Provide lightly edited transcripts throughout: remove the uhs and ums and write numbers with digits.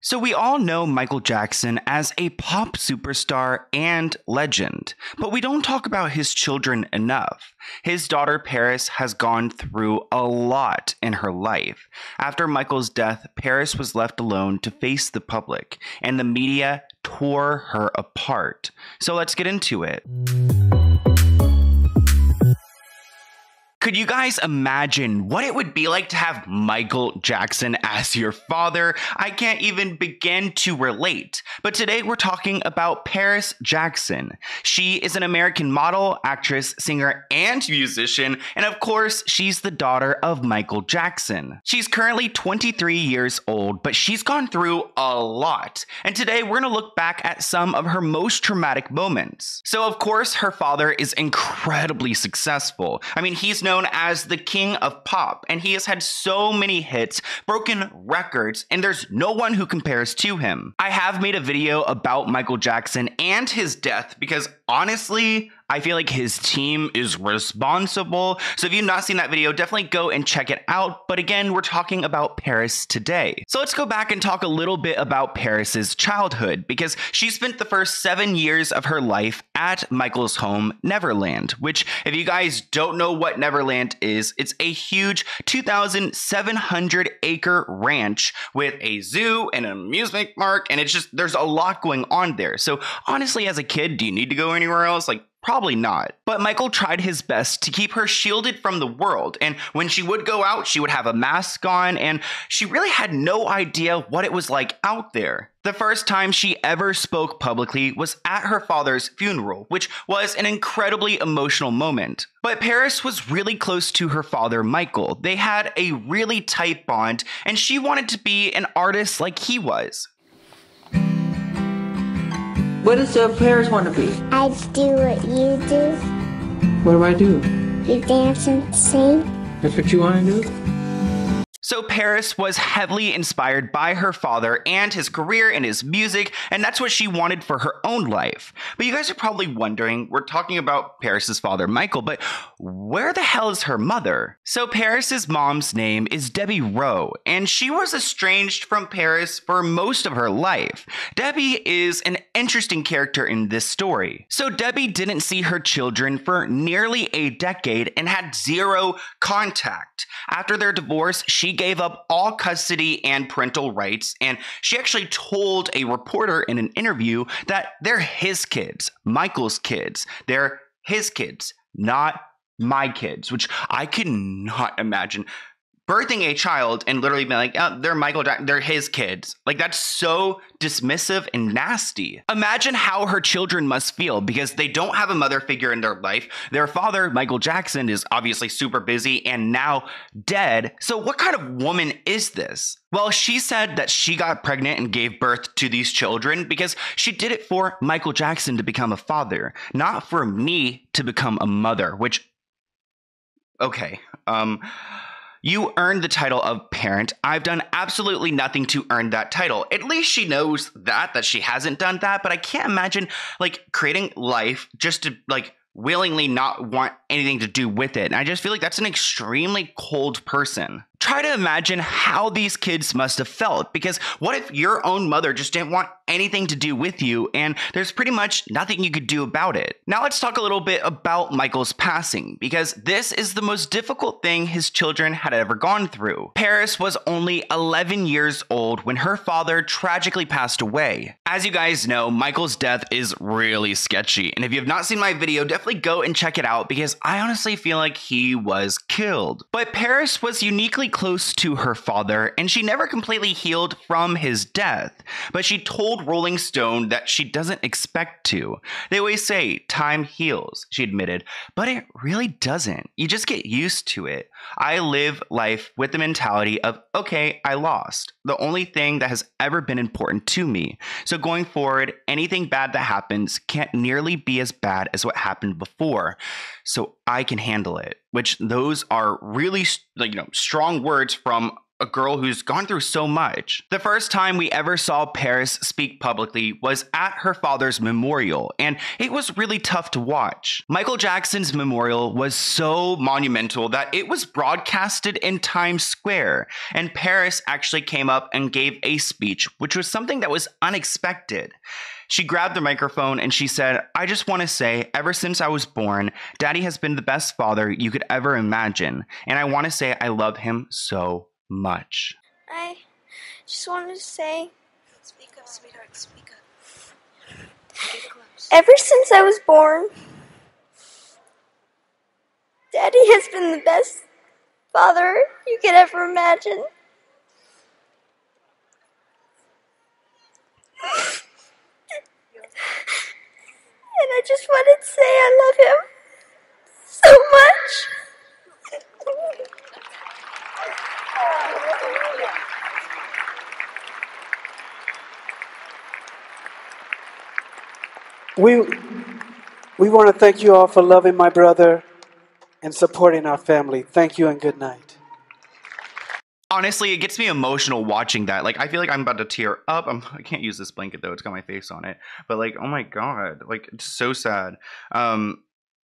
So we all know Michael Jackson as a pop superstar and legend, but we don't talk about his children enough. His daughter Paris has gone through a lot in her life. After Michael's death, Paris was left alone to face the public, and the media tore her apart. So let's get into it. Could you guys imagine what it would be like to have Michael Jackson as your father? I can't even begin to relate. But today we're talking about Paris Jackson. She is an American model, actress, singer, and musician. And of course, she's the daughter of Michael Jackson. She's currently 23 years old, but she's gone through a lot. And today we're going to look back at some of her most traumatic moments. So of course, her father is incredibly successful. I mean, he's known as the king of pop, and he has had so many hits, broken records, and there's no one who compares to him. I have made a video about Michael Jackson and his death because honestly, I feel like his team is responsible. So if you've not seen that video, definitely go and check it out. But again, we're talking about Paris today. So let's go back and talk a little bit about Paris's childhood, because she spent the first 7 years of her life at Michael's home, Neverland, which if you guys don't know what Neverland is, it's a huge 2,700 acre ranch with a zoo and an amusement park. And it's just, there's a lot going on there. So honestly, as a kid, do you need to go anywhere else? Like, probably not. But Michael tried his best to keep her shielded from the world. And when she would go out, she would have a mask on, and she really had no idea what it was like out there. The first time she ever spoke publicly was at her father's funeral, which was an incredibly emotional moment. But Paris was really close to her father, Michael. They had a really tight bond, and she wanted to be an artist like he was. What does Paris want to be? I do what you do. What do I do? You dance and sing. That's what you want to do? So Paris was heavily inspired by her father and his career and his music, and that's what she wanted for her own life. But you guys are probably wondering, we're talking about Paris's father, Michael, but where the hell is her mother? So Paris's mom's name is Debbie Rowe, and she was estranged from Paris for most of her life. Debbie is an interesting character in this story. So Debbie didn't see her children for nearly a decade and had zero contact. After their divorce, she gave up all custody and parental rights, and she actually told a reporter in an interview that they're his kids, Michael's kids. They're his kids, not my kids, which I cannot imagine. Birthing a child and literally being like, oh, they're Michael Jackson, they're his kids. Like, that's so dismissive and nasty. Imagine how her children must feel because they don't have a mother figure in their life. Their father, Michael Jackson, is obviously super busy and now dead. So what kind of woman is this? Well, she said that she got pregnant and gave birth to these children because she did it for Michael Jackson to become a father, not for me to become a mother, which, okay, you earned the title of parent. I've done absolutely nothing to earn that title. At least she knows that she hasn't done that, but I can't imagine like creating life just to like willingly not want anything to do with it. And I just feel like that's an extremely cold person. Try to imagine how these kids must have felt, because what if your own mother just didn't want anything to do with you and there's pretty much nothing you could do about it? Now let's talk a little bit about Michael's passing, because this is the most difficult thing his children had ever gone through. Paris was only 11 years old when her father tragically passed away. As you guys know, Michael's death is really sketchy, and if you have not seen my video, definitely go and check it out because I honestly feel like he was killed. But Paris was uniquely close to her father, and she never completely healed from his death, but she told Rolling Stone that she doesn't expect to. They always say time heals, she admitted, but it really doesn't. You just get used to it. I live life with the mentality of, okay, I lost. The only thing that has ever been important to me. So going forward, anything bad that happens can't nearly be as bad as what happened before. So I can handle it, which those are really strong words from a girl who's gone through so much. The first time we ever saw Paris speak publicly was at her father's memorial, and it was really tough to watch. Michael Jackson's memorial was so monumental that it was broadcasted in Times Square, and Paris actually came up and gave a speech, which was something that was unexpected. She grabbed the microphone and she said, "I just want to say, ever since I was born, Daddy has been the best father you could ever imagine, and I want to say I love him so much." I just wanted to say, speak up, sweetheart, speak up. Get close. ever since I was born, Daddy has been the best father you could ever imagine. And I just wanted to say I love him so much. We want to thank you all for loving my brother and supporting our family. Thank you and good night. Honestly, it gets me emotional watching that. Like, I feel like I'm about to tear up. I can't use this blanket though; it's got my face on it. But like, oh my god, like it's so sad.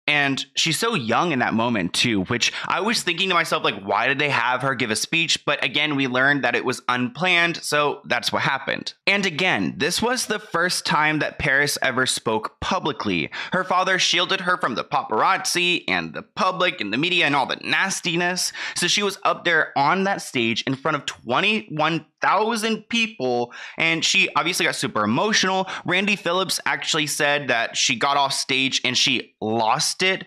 And she's so young in that moment too, which I was thinking to myself, like, why did they have her give a speech? But again, we learned that it was unplanned, so that's what happened. And again, this was the first time that Paris ever spoke publicly. Her father shielded her from the paparazzi and the public and the media and all the nastiness. So she was up there on that stage in front of 21,000 people, and she obviously got super emotional. Randy Phillips actually said that she got off stage and she lost it.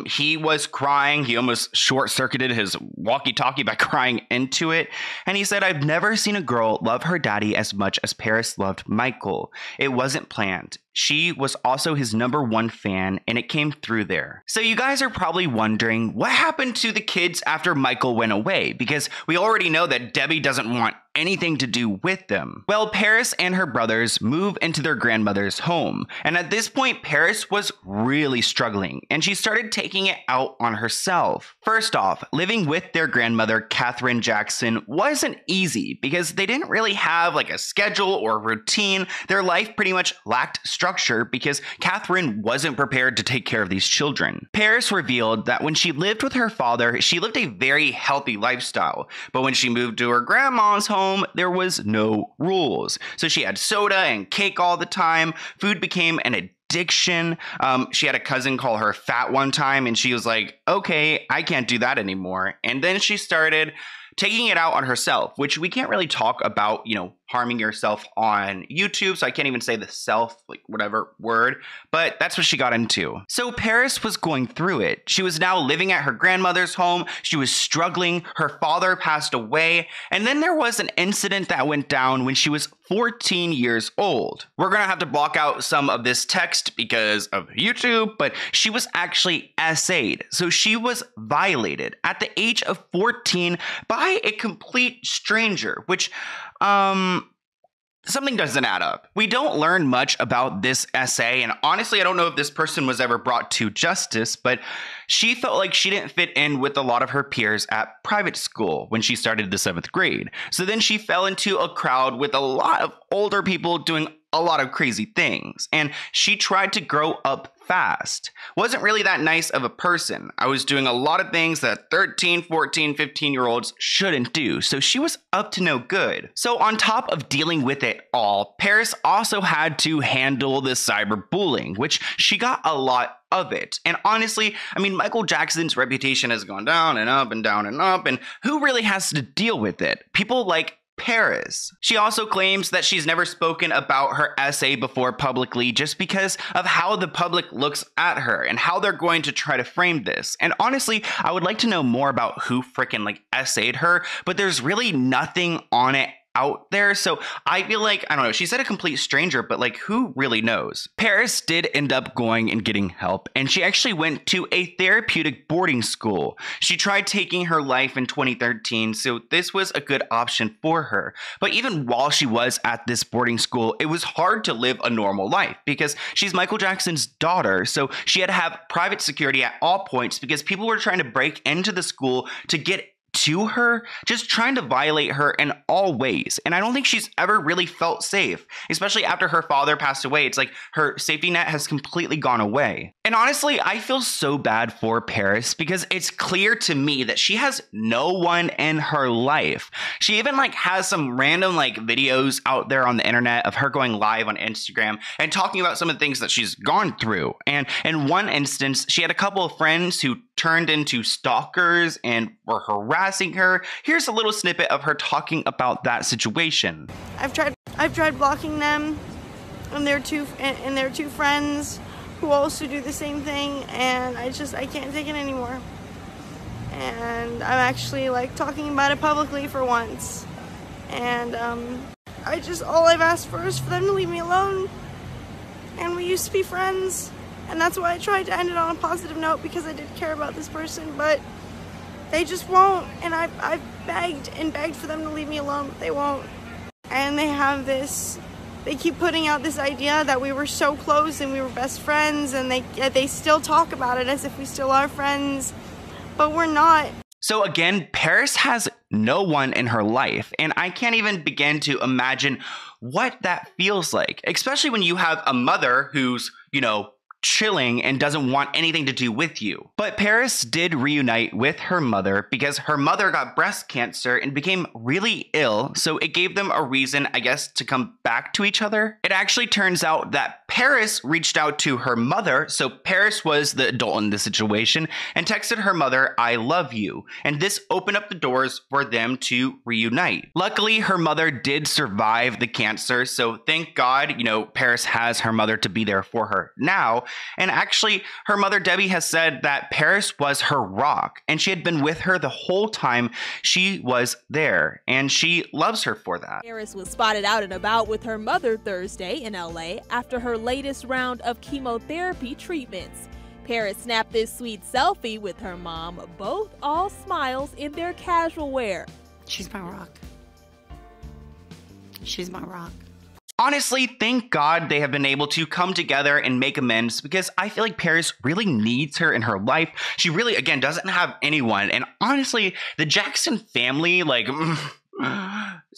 He was crying. He almost short-circuited his walkie-talkie by crying into it. And he said, "I've never seen a girl love her daddy as much as Paris loved Michael. It wasn't planned. She was also his #1 fan, and it came through there." So you guys are probably wondering, what happened to the kids after Michael went away? Because we already know that Debbie doesn't want anything to do with them. Well, Paris and her brothers move into their grandmother's home. And at this point, Paris was really struggling, and she started taking it out on herself. First off, living with their grandmother, Catherine Jackson, wasn't easy because they didn't really have like a schedule or routine. Their life pretty much lacked structure because Catherine wasn't prepared to take care of these children. Paris revealed that when she lived with her father, she lived a very healthy lifestyle. But when she moved to her grandma's home, there was no rules. So she had soda and cake all the time. Food became an addiction. She had a cousin call her fat one time, and she was like, "Okay, I can't do that anymore." And then she started taking it out on herself, which we can't really talk about, harming yourself on YouTube. So I can't even say the self, like whatever word, but that's what she got into. So Paris was going through it. She was now living at her grandmother's home. She was struggling. Her father passed away. And then there was an incident that went down when she was 14 years old. We're going to have to block out some of this text because of YouTube, but she was actually SA'd. So she was violated at the age of 14 by a complete stranger, which, something doesn't add up. We don't learn much about this SA, and honestly, I don't know if this person was ever brought to justice, but she felt like she didn't fit in with a lot of her peers at private school when she started the 7th grade. So then she fell into a crowd with a lot of older people doing a lot of crazy things, and she tried to grow up fast. Wasn't really that nice of a person. I was doing a lot of things that 13, 14, 15-year-olds shouldn't do, so she was up to no good. So on top of dealing with it all, Paris also had to handle the cyberbullying, which she got a lot of it. And honestly, Michael Jackson's reputation has gone down and up and down and up, and who really has to deal with it? People like Paris. She also claims that she's never spoken about her SA before publicly just because of how the public looks at her and how they're going to try to frame this. And honestly, I would like to know more about who frickin' SA'd her, but there's really nothing on it out there. So I feel like, I don't know, she said a complete stranger, but who really knows? Paris did end up going and getting help, and she actually went to a therapeutic boarding school. She tried taking her life in 2013, so this was a good option for her. But even while she was at this boarding school, it was hard to live a normal life because she's Michael Jackson's daughter, so she had to have private security at all points because people were trying to break into the school to get to her, just trying to violate her in all ways. And I don't think she's ever really felt safe, especially after her father passed away. It's like her safety net has completely gone away. And honestly, I feel so bad for Paris because it's clear to me that she has no one in her life. She even like has some random like videos out there on the internet of her going live on Instagram and talking about some of the things that she's gone through. And in one instance, she had a couple of friends who turned into stalkers and were harassing her. Here's a little snippet of her talking about that situation. I've tried blocking them and their two friends who also do the same thing, and I can't take it anymore. And I'm actually like talking about it publicly for once. And all I've asked for is for them to leave me alone. And we used to be friends, and that's why I tried to end it on a positive note, because I did care about this person, but they just won't. And I've begged and begged for them to leave me alone, but they won't. And they keep putting out this idea that we were so close and we were best friends, and they still talk about it as if we still are friends, but we're not. So again, Paris has no one in her life, and I can't even begin to imagine what that feels like, especially when you have a mother who's, chilling and doesn't want anything to do with you. But Paris did reunite with her mother because her mother got breast cancer and became really ill, so it gave them a reason, I guess, to come back to each other. It actually turns out that Paris reached out to her mother, so Paris was the adult in the situation, and texted her mother, "I love you," and this opened up the doors for them to reunite. Luckily, her mother did survive the cancer, so thank God, Paris has her mother to be there for her now. And actually, her mother, Debbie, has said that Paris was her rock, and she had been with her the whole time she was there, and she loves her for that. Paris was spotted out and about with her mother Thursday in LA after her latest round of chemotherapy treatments. Paris snapped this sweet selfie with her mom, both all smiles in their casual wear. She's my rock. She's my rock. Honestly, thank God they have been able to come together and make amends, because I feel like Paris really needs her in her life. She really, again, doesn't have anyone. And honestly, the Jackson family,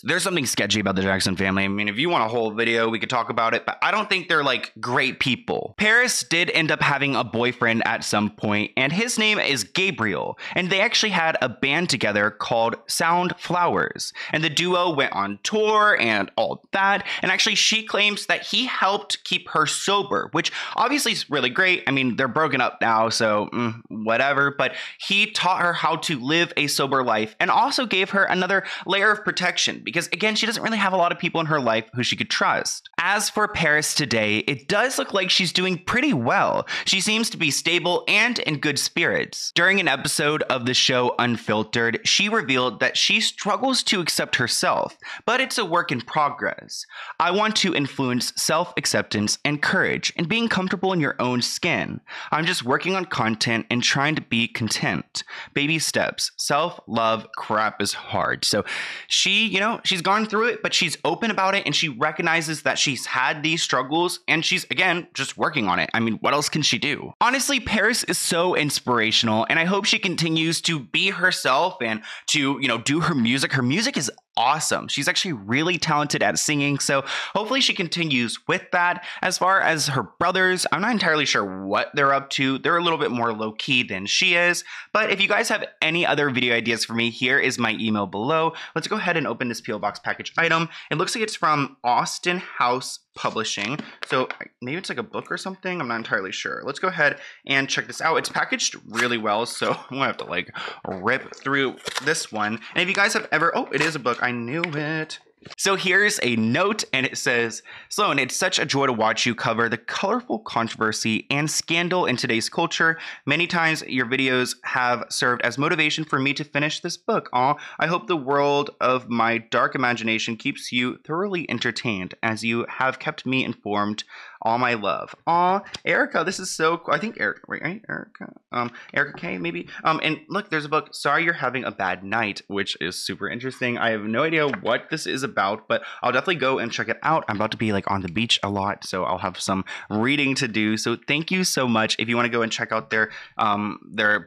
there's something sketchy about the Jackson family. I mean, if you want a whole video, we could talk about it, but I don't think they're great people. Paris did end up having a boyfriend at some point, and his name is Gabriel, and they actually had a band together called Sound Flowers, and the duo went on tour and all that, and actually she claims that he helped keep her sober, which obviously is really great. I mean, they're broken up now, so whatever, but he taught her how to live a sober life and also gave her another layer of protection, because again, she doesn't really have a lot of people in her life who she could trust. As for Paris today, it does look like she's doing pretty well. She seems to be stable and in good spirits. During an episode of the show Unfiltered, she revealed that she struggles to accept herself, but it's a work in progress. "I want to influence self-acceptance and courage and being comfortable in your own skin. I'm just working on content and trying to be content. Baby steps. Self-love crap is hard." So she's gone through it, but she's open about it, and she recognizes that she's had these struggles, and she's, again, just working on it. I mean, what else can she do? Honestly, Paris is so inspirational, and I hope she continues to be herself and to, do her music. Her music is awesome. She's actually really talented at singing, so hopefully she continues with that. As far as her brothers, I'm not entirely sure what they're up to. They're a little bit more low-key than she is, but if you guys have any other video ideas for me, here is my email below. Let's go ahead and open this P.O. Box package item. It looks like it's from Austin House Publishing, so maybe it's like a book or something. I'm not entirely sure. Let's go ahead and check this out. It's packaged really well, so I'm gonna have to rip through this one. And if you guys have ever, it is a book. I knew it. So here's a note, and it says, "Sloan, it's such a joy to watch you cover the colorful controversy and scandal in today's culture. Many times your videos have served as motivation for me to finish this book. I hope the world of my dark imagination keeps you thoroughly entertained, as you have kept me informed. All my love." Erica, this is so cool. I think Erica, right? Erica? Erica K, maybe? And look, there's a book, "Sorry You're Having a Bad Night," which is super interesting. I have no idea what this is about, but I'll definitely go and check it out. I'm about to be like on the beach a lot, so I'll have some reading to do. So thank you so much. If you want to go and check out their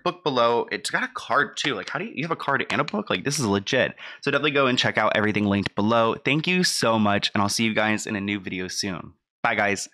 book below, it's got a card too. Like, how do you have a card and a book? Like, this is legit. So definitely go and check out everything linked below. Thank you so much, and I'll see you guys in a new video soon. Bye, guys.